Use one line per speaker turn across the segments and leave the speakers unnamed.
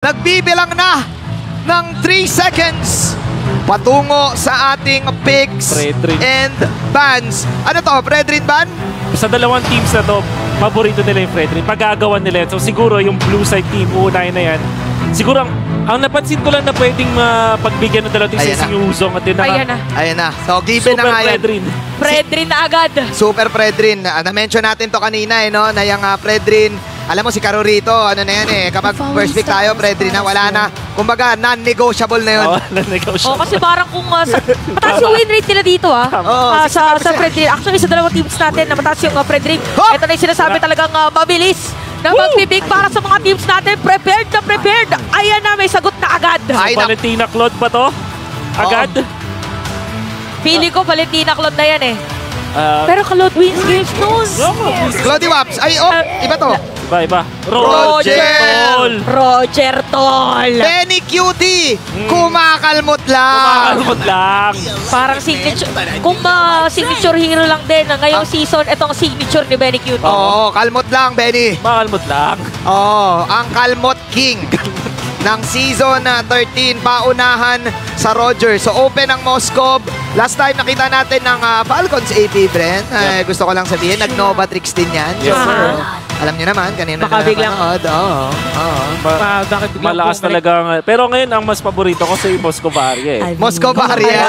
Nagbibilang na ng 3 seconds patungo sa ating picks and bans. Ano to? Fredrin ban?
Sa dalawang teams na to, paborito nila yung Fredrin. Pag-aagawan nila. So siguro yung blue side team, uunahin na yan. Siguro ang napansin ko lang na pwedeng pagbigyan ng dalawang teams yung Uzong at din
Ayan na. So given na nga yan.
Fredrin.
Fredrin na agad.
Super Fredrin. Na-mention natin to kanina no, na yung Fredrin. Alam mo si Carorito, ano na yan kapag first pick tayo, Fredrin na, wala na. Kumbaga, non-negotiable na yun.
Non-negotiable.
Kasi parang kung mataas yung win rate nila dito sa Fredrin. Actually, sa dalawang teams natin na mataas yung Fredrin. Ito na yung sinasabi talagang mabilis na magbibig para sa mga teams natin. Prepared na prepared. Ayan na, may sagot na agad.
Valentina Claude ba to? Agad?
Feeling ko Valentina Claude na yan pero Claude wins games noon.
Claude Waps. Ay, iba to.
Iba.
Roger Tol.
Benny Cutie. Kumakalmot lang.
Kumakalmot lang.
Parang signature. Kung signature hero lang din ngayong season, itong signature ni Benny Cutie.
Oo, kalmot lang, Benny.
Kumakalmot lang.
Oo, ang Kalmot King ng season 13, paunahan sa Roger. So open ang Moscow. Last time nakita natin ng Falcons AP, Brent. Gusto ko lang sabihin, nag-Nova Tricks din yan.
Yes, sir.
Alam niyo naman, kanina
baka biglang
malakas talaga. Pero ngayon, ang mas paborito ko sa Moscovaria
Moscovaria.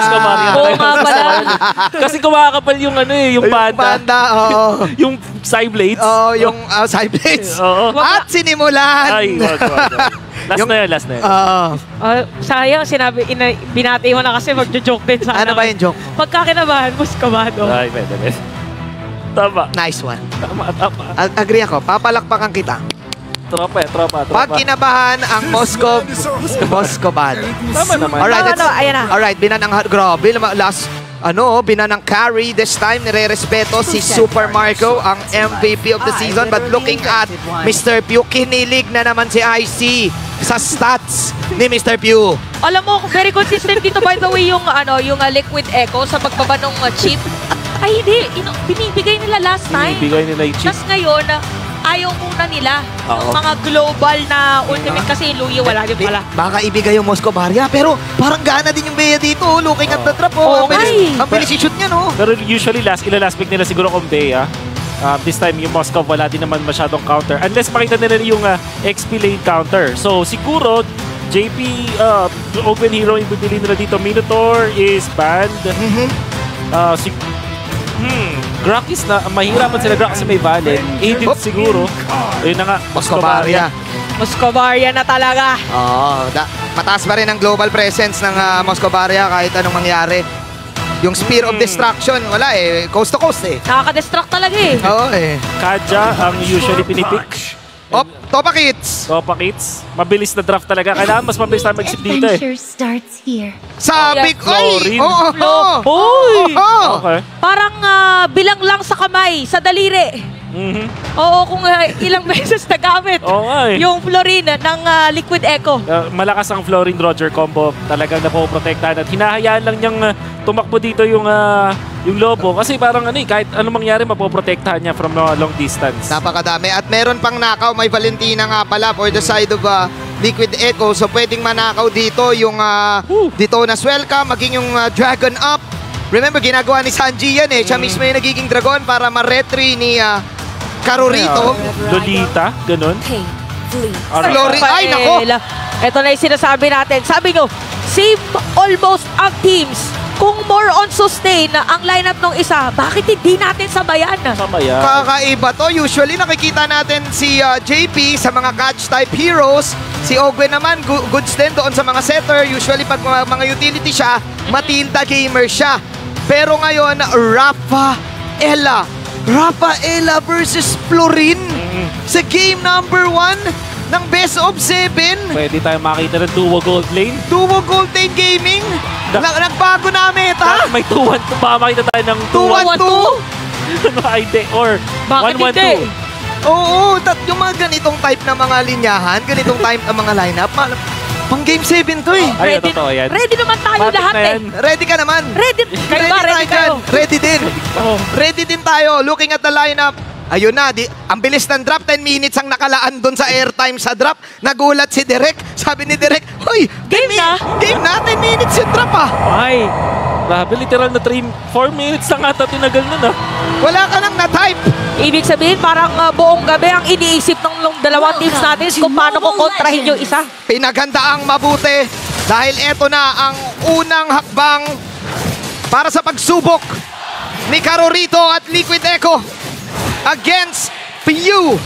Oo nga pala.
Kasi kumakapal yung yung panda. Yung side blades.
Oo, yung side blades. At sinimulan.
Ay, last na yun.
Sayang, binati mo na kasi magjo-joke din sana.
Ano ba yung joke?
Pagkakinabahan, Moscovado.
Ay, pwede. Tama.
Nice one.
Tama.
Agree ako. Papalakpakan kita.
Tropa.
Pag kinabahan ang Moscovado.
Tama naman.
Ayan na.
Alright, binanang grabe. Binanang carry. This time, nire-respeto si Super Marco, ang MVP of the season. But looking at Mr. Pew, kinilig na naman si IC sa stats ni Mr. Pew.
Alam mo, very consistent dito by the way yung Liquid Echo sa pagbaba ng chip. Ay hindi, binibigay nila last time.
Binibigay nila yung chip.
Tapos ngayon, ayaw muna nila. Yung mga global na ultimate kasi Luya wala din pala.
Baka ibigay yung Moscovaria, pero parang gana din yung Bea dito. Looking at the trap. Ang bilis i-shoot niya, no?
Pero usually, last pick nila siguro kung Bea. This time, yung Moscow wala din naman masyadong counter. Unless makita nila yung XP lane counter. So, siguro, JP, open hero yung pipili nila dito. Minotaur is banned. Grakis na, mahirapan sila Grakis kasi may Valen. Aided siguro. Ayun na nga,
Moscovaria na talaga.
Mataas pa rin ang global presence ng Moscovaria kahit anong mangyari. Yung Spear of Destruction, wala coast to coast
Nakaka-destruct talaga
Kaja ang usually pinipick.
Topa Kits.
Mabilis na draft talaga. Kailangan mas mabilis na mag-isip dito
Sabi ko,
Okay.
Parang bilang lang sa kamay, sa daliri. Oo, kung ilang beses nagamit yung Florine ng Liquid Echo.
Malakas ang Florine Roger combo. Talagang napoprotektahan at hinahayaan lang niyang tumakbo dito yung Lobo. Kasi parang kahit anong mangyari, mapoprotektahan niya from long distance.
Napakadami. At meron pang nakaw. May Valentina nga pala for the side of Liquid Echo. So pwedeng manakaw dito yung Detona's Welcome, maging yung Dragon Up. Remember, ginagawa ni Sanji yan Siya mismo yung nagiging dragon para ma-retry ni Carorito.
Lolita, ganun.
Ay, nako!
Ito na yung sinasabi natin. Sabi nyo, save almost ang teams. Kung more on sustain ang lineup ng isa, bakit hindi natin sabayan?
Kakaiba to. Usually nakikita natin si JP sa mga catch-type heroes. Si Ogwen naman, goods din doon sa mga setter. Usually pag mga utility siya, Matilda gamer siya. Pero ngayon, Rafaela versus Florine sa game number 1 ng Best of 7.
Pwede tayo makita ng Duo Gold Lane.
Duo Gold Lane Gaming. Nagbago na meta.
May 2-1-2. Baka makita tayo ng 2-1-2. Or 1-1-2.
Oo, yung mga ganitong type na mga linyahan, ganitong type na mga lineup, pang game 7 to
Ay, totoo yan.
Ready naman tayo lahat
Ready ka naman.
Ready kayo.
Ready din. Ready din tayo. Looking at the lineup, Ayun na, ang bilis ng drop, 10 minutes ang nakalaan doon sa airtime sa drop. Nagulat si Direk. Sabi ni Direk, hoy,
Game na.
Game na, 10 minutes yung drop ah.
Ay, grabe, literal na 4 minutes lang ata tinagal nun ah.
Wala ka nang na-type.
Ibig sabihin, parang buong gabi ang iniisip ng dalawang teams natin is kung paano ko kontrahin yung isa.
Pinaganda ang mabuti dahil eto na ang unang hakbang para sa pagsubok ni Carorito at Liquid Echo against PU,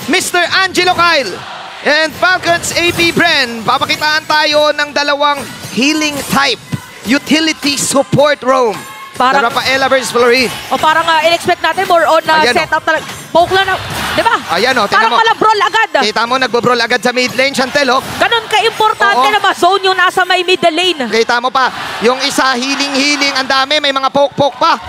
Mr. Angelo Kyle and Falcons AP Bren. Papakitaan tayo ng dalawang healing type utility support roam.
Parang,
Rafaela versus Florin.
o parang in-expect natin more on
Ayan,
setup talaga. Poke lang na, di ba?
Ayan o, tingnan
Parang
mo.
pala brawl agad.
Kita mo, nagbo-brawl agad sa mid lane, Chantel oh.
Ganun ka-importante
Oo.
na ma-zone yung nasa may middle lane.
Kita mo pa, yung isa healing, ang dami, may mga poke-poke pa.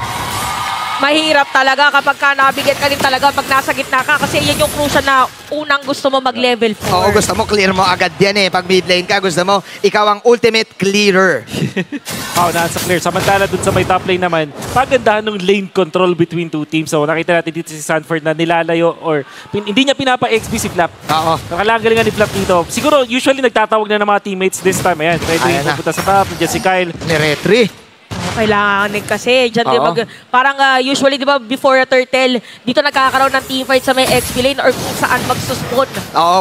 Mahirap talaga kapag ka nabigyan ka din talaga pag nasa gitna ka kasi yan yung crucial na unang gusto mo mag-level 4.
Oo, gusto mo clear mo agad yan eh. Pag mid lane ka, gusto mo, ikaw ang ultimate clearer.
Nasa clear. Samantala dun sa may top lane naman, pagandahan ng lane control between two teams. So nakita natin dito si Sanford na nilalayo or hindi niya pinapa-XP si Flap.
Oo.
Nakagalingan ni Flap dito. Siguro usually nagtatawag na ng mga teammates this time. Ayan, ready
Ayan na.
pupunta sa top. Nandiyan si Kyle.
Ni Retri.
Kailangan din kasi. Diyan, di
Oo.
ba, parang usually, di ba, before a turtle, dito nagkakaroon ng teamfight sa may XP lane or kung saan magsuspon.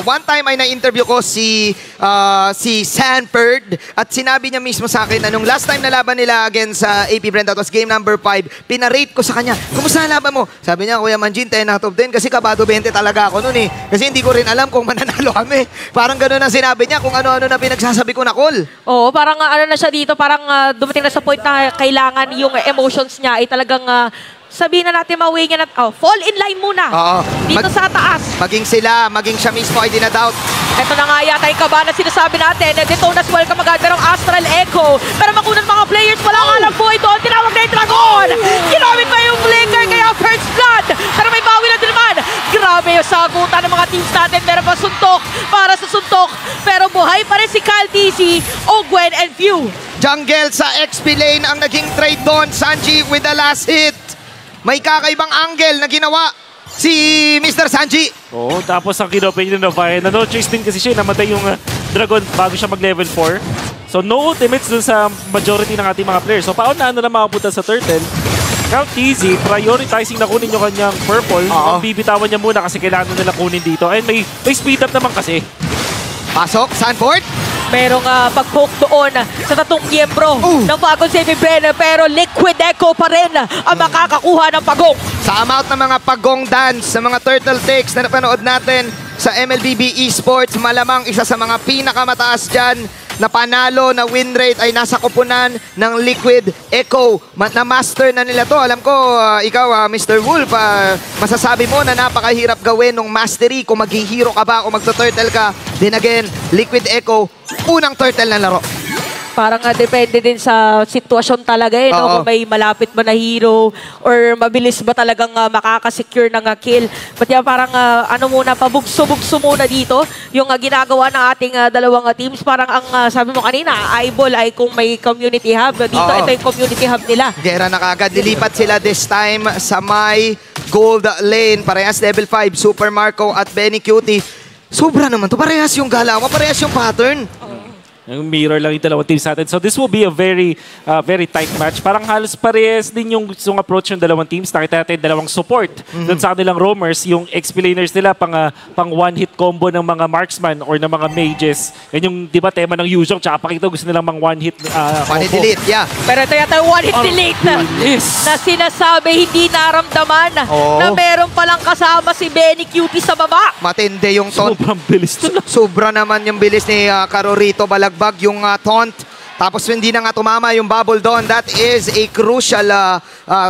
One time ay na-interview ko si Sanford at sinabi niya mismo sa akin na nung last time na laban nila against AP Brent, that was game number 5, pinarate ko sa kanya, kumusta na laban mo? Sabi niya, Kuya Manjin, 10 out of 10 kasi kabado 20 talaga ako noon eh. Kasi hindi ko rin alam kung mananalo kami. Parang gano'n ang sinabi niya kung ano-ano na pinagsasabi ko na call.
Oo, parang ano na siya dito, parang dumating na sa point na kailangan yung emotions niya ay talagang sabihin na natin maway niya na, fall in line muna.
Oo.
Dito sa taas.
Maging siya mismo ay dinadoubt.
Ito na nga yata yung kaba na sinasabi natin. Detonas welcome agad pero ang Astral Echo. Pero makunan mga players, wala nga lang po ito. Tinawag na yung Dragon. Ginamit pa yung Flicker kaya first blood. Pero may bawi na din naman. Grabe yung sagutan ng mga teams natin. Meron pa suntok para sa suntok. Pero buhay pa rin si Kyle TC, Ogwen and Few.
Jungle sa XP lane ang naging trade doon. Sanji with the last hit. May kakaibang angle na ginawa si Mr. Sanji.
Oo, tapos ang kinopen niya na Fire. No choice din kasi siya. Namatay yung Dragon bago siya mag-level 4. So no ultimates dun sa majority ng ating mga players. So pauna na makapunta sa Turtle. Count easy, prioritizing na kunin yung kanyang purple. Bibitawan niya muna kasi kailangan nila kunin dito. And may speed up naman kasi.
Pasok, Sanford.
Merong pag-poke doon sa tatong miyembro ng Falcons AP Bren. Pero Liquid Echo pa rin ang makakakuha ng pagong.
Sa amount ng mga pagong dance, sa mga turtle takes na napanood natin sa MLBB Esports, malamang isa sa mga pinakamataas dyan na panalo na win rate ay nasa kupunan ng Liquid Echo. Na-master na nila to. Alam ko, ikaw, Mr. Wolf, masasabi mo na napakahirap gawin ng mastery kung maghihiro ka ba o magto-turtle ka. Then again, Liquid Echo, unang turtle na laro.
Parang depende din sa sitwasyon talaga eh, no? Kung may malapit ba na hero or mabilis ba talagang makakasecure ng kill. But yan, parang ano muna, pabugso-bugso muna dito yung ginagawa ng ating dalawang teams. Parang ang sabi mo kanina, eyeball ay kung may community hub. Dito, ito yung community hub nila.
Gera na kagad. Dilipat sila this time sa may gold lane. Parehas level 5, Super Marco at Benny Cutie. Sobra naman to. Parehas yung galaw, parehas yung pattern.
Yung mirror lang yung dalawang teams natin. So this will be a very tight match. Parang halos parehas din yung approach ng dalawang teams. Nakita natin dalawang support doon sa kanilang roamers. Yung XP laners nila pang one-hit combo ng mga marksman or ng mga mages. Yan yung, di ba, tema ng Yuzhong. Tsaka pakita gusto nilang mga one-hit
One-hit delete, yeah.
Pero ito yata one-hit delete na sinasabi hindi naramdaman na meron palang kasama si Benny Cutie sa baba.
Matindi yung taunt.
Sobrang bilis.
Sobra naman yung bilis ni Carorito. Balagbag yung taunt. Tapos hindi na nga tumama yung bubble doon. That is a crucial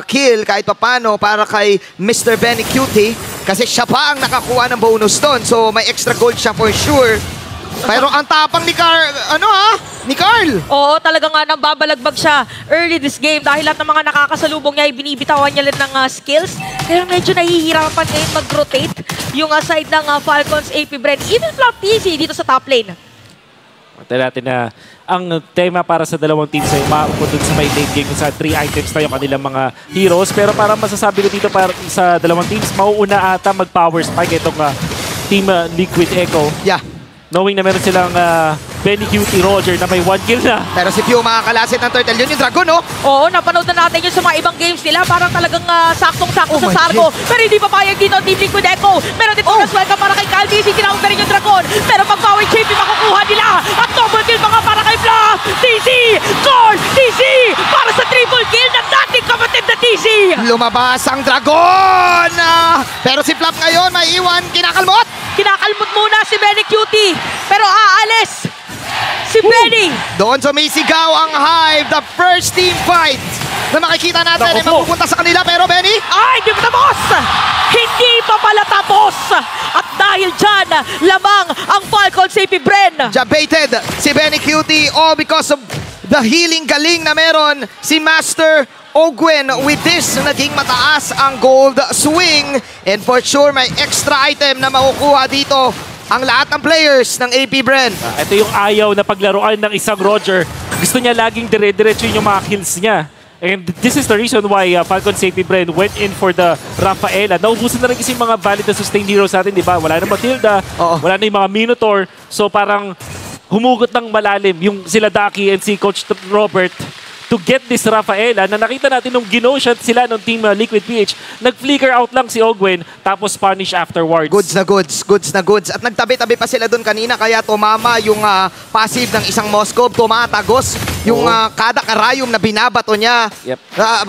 kill kahit papano para kay Mr. Benny Cutie. Kasi siya pa ang nakakuha ng bonus doon. So may extra gold siya for sure. Pero ang tapang ni ni Carl.
Oo, talaga nga nang babalagbag siya early this game dahil lahat ng mga nakakasalubong niya ay binibitawan niya lang ng skills. Kaya medyo nahihirapan ngayon mag-rotate yung side ng Falcons AP Bren. Even Flap TC dito sa top lane.
Tignan natin na ang tema para sa dalawang teams ay maupod dun sa may late game sa 3 items na yung kanilang mga heroes. Pero para masasabi ko dito para sa dalawang teams, mauuna ata mag-power spike itong Team Liquid Echo.
Yeah.
Knowing na meron silang Benny Cutie Roger na may 1 kill na.
Pero si Pew makakalasit ng turtle. Yun yung dragon, no?
Oo, napanood na natin yun sa mga ibang games nila. Parang talagang saktong-sakto
Oh
sa
my
Sargo. Pero hindi papayag dito ang Team Liquid Echo. Meron din bonus welcome para kay Caldizi. Tinawag na rin yung dragon. Pero pag power JP makukuha nila. At double kill mga para kay Fluff. TC! Goal! TC! Para sa triple kill ng dating kapatid na TC!
Lumabas ang dragon! Pero si Flap ngayon may iwan. Kinakalmot!
Kinakalmot muna si Benny Cutie. Pero aalis si Benny.
Doon sumisigaw ang Hive. The first team fight na makikita natin ay mapupunta sa kanila. Pero Benny?
Ay, hindi pa tapos! Hindi pa pala tapos! At dahil dyan, lamang ang Falcons AP Bren.
Jabated si Benny Cutie all because of the healing galing na meron si Master Ogwen. With this, naging mataas ang gold swing. And for sure, may extra item na makukuha dito ang lahat ng players ng AP Bren.
Ito yung ayaw na paglaruan ng isang Roger. Gusto niya laging dire-diretso yung mga kills niya. And this is the reason why Falcons AP Bren went in for the Rafaela. Naubusan na rin kasi yung mga valid na sustained heroes natin, di ba? Wala na Matilda, wala na yung mga Minotaur. So parang humugot ng malalim yung sila Daki and si Coach Robert to get this Rafaela na nakita natin nung gino-shot sila ng Team Liquid PH. Nag-flicker out lang si Ogwen tapos punish afterwards.
Goods na goods, goods na goods. At nagtabi-tabi pa sila doon kanina kaya tumama yung passive ng isang Moskov. Tumatagos yung kada karayom na binabato niya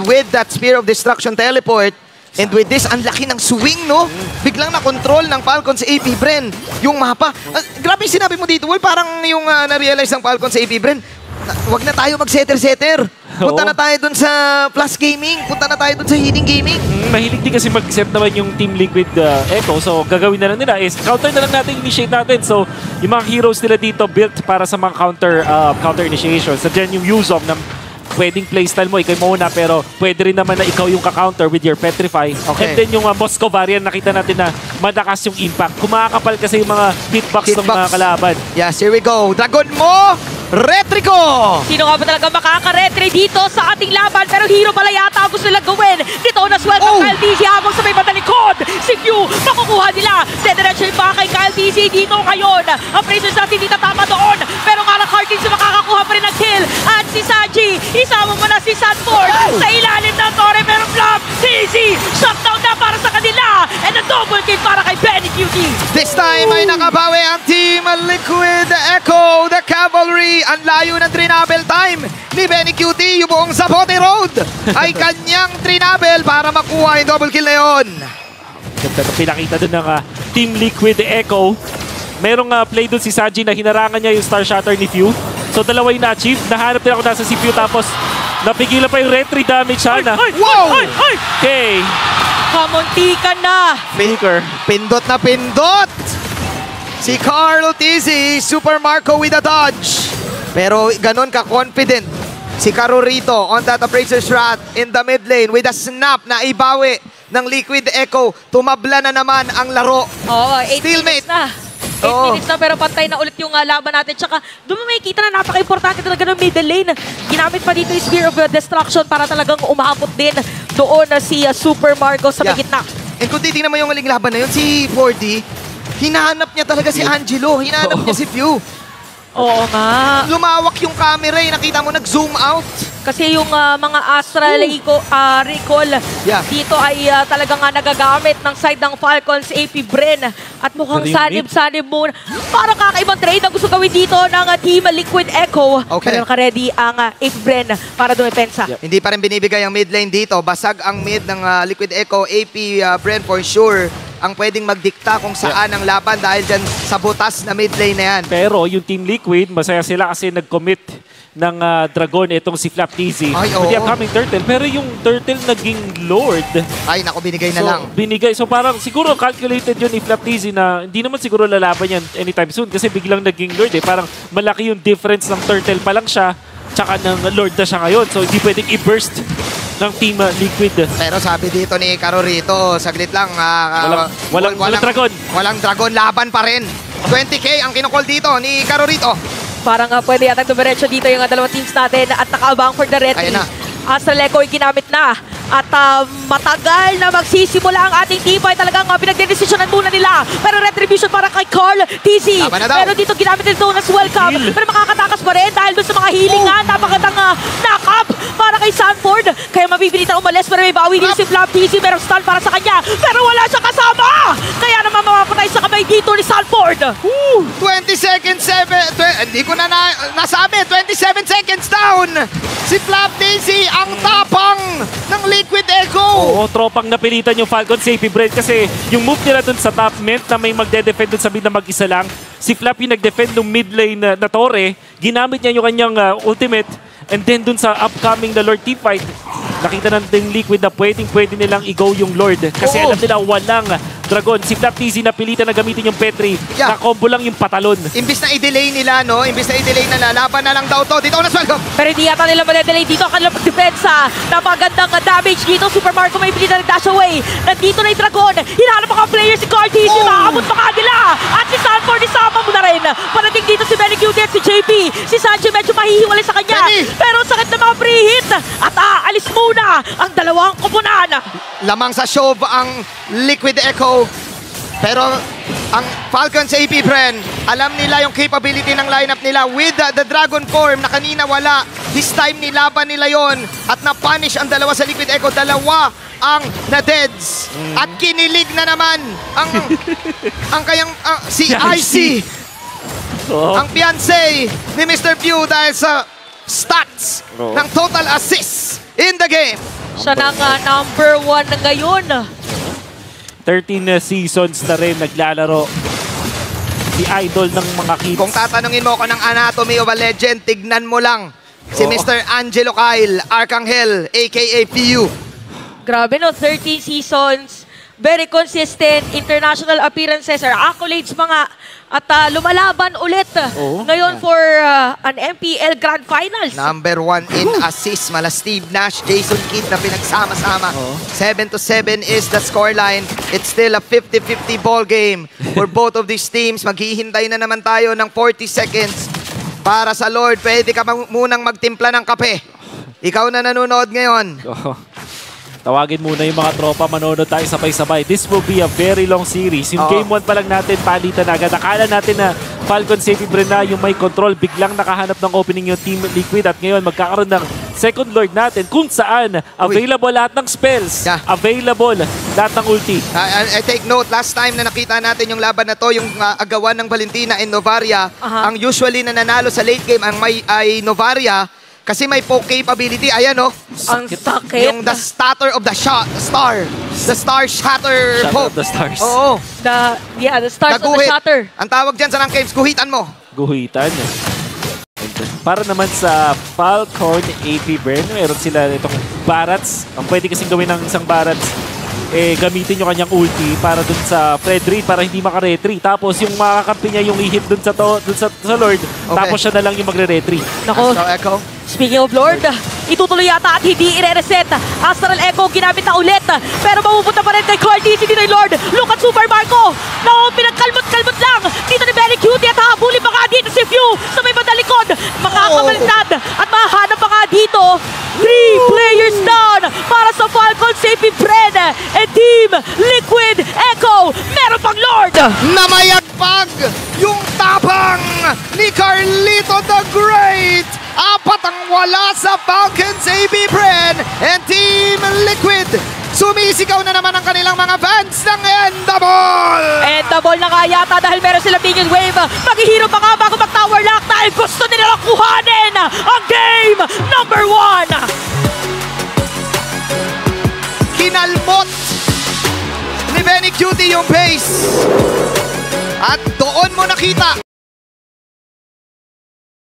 with that Spear of Destruction teleport. And with this, ang laki ng swing, no? Biglang na-control ng Falcons sa AP Bren yung mapa. Grabe yung sinabi mo dito, Will. Parang yung na-realize ng Falcons sa AP Bren, wag na tayo mag-setter-setter. Punta na tayo dun sa Plus Gaming. Punta na tayo dun sa Healing Gaming.
Mahilig din kasi mag-set naman yung Team Liquid Echo. So, gagawin na lang nila is counter na lang natin, initiate natin. So, yung mga heroes nila dito built para sa mga counter initiations. So, dyan yung Yuzong na pwedeng playstyle mo, ikaw mauna, pero pwede rin naman na ikaw yung ka-counter with your Petrify. Okay. And then yung Moscow variant, nakita natin na madakas yung impact. Kumakapal kasi yung mga hitbox ng mga kalaban.
Yes, here we go. Dragon mo! Retrico!
Sino nga ba talaga makaka-retry dito sa ating laban? Pero hero pala yata ang gusto nilang gawin. Dito na sweldo Kyle TC habang sa may batalikod. Si Q, makukuha nila. Dediretso yung baka kay Kyle TC dito ngayon. Ang Brazers natin dito tama doon. Pero nga lang Heartings makakakuha pa rin ng kill. At si Saji, isama mo na si Sanford sa ilalim ng Torre. Pero Flop, TC, shutdown na para sa kanila. And a double kill para kay Benny Cutie.
This time ay nakabawi ang Team Liquid Echo, the Cavalry. Ang layo ng trinabel time ni Benny Cutie. Yung buong Zapote Road ay kanyang trinabel para makuha yung double kill na yun.
Ganda na pinakita dun ng Team Liquid Echo. Merong play dun si Saji na hinarangan niya yung Star Shatter ni Few. So dalawa yung na-achieve. Nahanap din ako nasa si Few tapos napigilan pa yung retry damage sana.
Wow!
Okay.
Kamuntikan na.
Faker.
Pindot na pindot! Si Carlo Tizzy, Super Marco with a dodge. Pero ganun ka-confident si Carorito on that Appraiser's Wrath in the mid lane with a snap na ibawi ng Liquid Echo. Tumabla na naman ang laro.
Oo, 8
Stalemate.
minutes na. 8 minutes na pero pantay na ulit yung laban natin. Tsaka doon mo makikita na napaka-importante talaga ng middle lane. Ginamit pa dito yung Spear of Destruction para talagang umabot din doon na si Super Marco sa may gitna.
And kung titignan mo yung huling laban na yun, si 4D, hinahanap niya talaga si Angelo. Hinahanap niya si Few.
Oo nga.
Lumawak yung camera eh. Nakita mo, nag-zoom out.
Kasi yung mga Astral Recall dito ay talagang nagagamit ng side ng Falcons AP Bren. At mukhang sanib-sanib muna. Parang kakaibang trade na gusto gawin dito ng Team Liquid Echo.
Okay.
Pero naka-ready ang AP Bren para dumepensa.
Hindi pa rin binibigay ang mid lane dito. Basag ang mid ng Liquid Echo. AP Bren for sure ang pwedeng magdikta kung saan ang laban dahil dyan sa butas na mid lane na yan.
Pero yung Team Liquid, masaya sila kasi nag-commit ng Dragon itong si Flap TZ. With the upcoming Turtle. Pero yung Turtle naging Lord.
Ay, naku, binigay na lang.
Binigay. So parang siguro calculated yun ni Flap TZ na hindi naman siguro lalaban yan anytime soon kasi biglang naging Lord eh. Parang malaki yung difference ng Turtle pa lang siya tsaka ng Lord na siya ngayon. So hindi pwedeng i-burst ng Team Liquid.
Pero sabi dito ni Carorito, saglit lang.
Walang Dragon.
Walang Dragon, laban pa rin. 20K ang kinukol dito ni Carorito.
Parang pwede yata dumiretso dito yung dalawang teams natin at nakaabang for the red
Ayan
team.
na.
Astral Echo ay ginamit na. At matagal na magsisimula ang ating team ay talagang pinagdedesisyonan muna nila. Pero retribution para kay Carl TC.
Tama na daw.
Pero dito ginamit nito as welcome.
Heal.
Pero makakatakas pa rin dahil doon sa mga healingan. Napakatang knock-up para kay Sanford. Kaya mabibilitan umalis pero may bawi din si Flap TC. Merong stun para sa kanya. Pero wala siya kasama. Kaya naman mapapatay sa kamay dito ni Sanford.
20 seconds, hindi ko na nasabi, 27 seconds down! Si Flap Daisy, ang tapang ng Liquid Echo!
Oo, tropang napilitan yung Falcon Safety Bread kasi yung move nila dun sa top meant na may magde-defend dun sa mid na mag-isa lang. Si Flap yung nag-defend ng mid lane na Torre, ginamit niya yung kanyang ultimate, and then dun sa upcoming na Lord team fight, nakita natin Liquid na pwede nilang i-go yung Lord kasi
Oo.
alam nila walang Dragon. Si Flap TZ napilitan na gamitin yung Petri.
Yeah.
Na-combo lang yung patalon.
Imbis na i-delay nila, no? Imbis na i-delay na laban na lang daw to. Dito na welcome!
Pero hindi yata nila madedelay dito ang kanilang pag-depensa. Napagandang damage dito. Super Marco may pilitan ng dash away. Nandito na yung Dragon. Hinahanap mga player si Carl TC. Makakamot pa kanila. At si Sanford isama mo na rin. Parating dito si Benny Cutie at si JP. Si Sanji medyo mahihiwalay sa kanya.
Benny!
Pero sakit na mga pre-hit. At aalis muna ang dalawang koponan.
Lamang sa show ang Liquid Echo. Pero ang Falcons AP, friend, alam nila yung capability ng lineup nila with the Dragon form na kanina wala. This time nilaban nila yon at na-punish ang dalawa sa Liquid Echo. Dalawa ang na-deads. At kinilig na naman ang kayang si IC.
Oo.
Ang fiancé ni Mr. Pew dahil sa stats
Oo.
ng total assists in the game.
Siya na nga number 1 ngayon.
13 seasons na rin naglalaro. Si idol ng mga kids.
Kung tatanungin mo ako ng anatomy of a legend, tignan mo lang si
Oo.
Mr. Angelo Kyle Arcangel, aka PU.
Grabe no, 13 seasons. Very consistent international appearances or accolades mga at lumalaban ulit
Oo.
ngayon for an MPL Grand Finals.
Number 1 in assist, mala Steve Nash, Jason Kidd na pinagsama-sama.
Oo.
7-7 is the scoreline. It's still a 50-50 ball game for both of these teams. Maghihintay na naman tayo ng 40 seconds para sa Lord. Pwede ka munang magtimpla ng kape. Ikaw na nanonood ngayon.
Oo. Tawagin muna yung mga tropa, manonood tayo sabay-sabay. This will be a very long series. Yung
Oo.
game 1 pa lang natin, palitan agad. Akala natin na Falcon Safety Brena yung may control. Biglang nakahanap ng opening yung Team Liquid at ngayon magkakaroon ng second Lord natin kung saan available lahat ng spells.
Yeah.
Available lahat ng ulti.
I take note, last time na nakita natin yung laban na to, yung agawan ng Valentina and Novaria, ang usually na nanalo sa late game ay Novaria kasi may poke capability. Ayan, no?
Ang sakit.
Yung the starter of the star. The star shatter
Shatter
poke.
of the stars.
Oo.
The stars of the
Naguhit.
shatter.
Ang tawag dyan sa rank games, guhitan mo.
Guhitan. Para naman sa Falcon AP Burn, meron sila itong Barats. Ang pwede kasing gawin ng isang Barats, gamitin yung kanyang ulti para dun sa Fredry para hindi maka-retry. Tapos yung makakampi niya yung i-hit dun sa Lord, tapos siya na lang yung magre-retry.
Nako,
Astral Echo.
speaking of Lord, itutuloy yata at hindi i-reset. Astral Echo ginamit na ulit. Pero mapupunta pa rin kay Carl TC dito yung Lord. Look at Super Marco. No, pinagkalmot-kalmot lang. Dito ni Benny Cutie at habuli pa nga dito si Few sa may bandalikod. Makakabalintad at mahanap pa nga dito. 3 players down para sa Falcon Safety Fred and Team Liquid Echo. Meron pang Lord.
Namayagpag yung tapang ni Carlito the Great. 4 ang wala sa Falcons AB Bren and Team Liquid. Sumisigaw na naman ang kanilang mga fans ng End the Ball!
And the ball na nga yata dahil meron silang minion wave. Maghihiro pa nga bago mag-tower lock dahil gusto nila kuhanin ang game number 1.
Kinalmot ni Benny Cutie yung pace. At doon mo nakita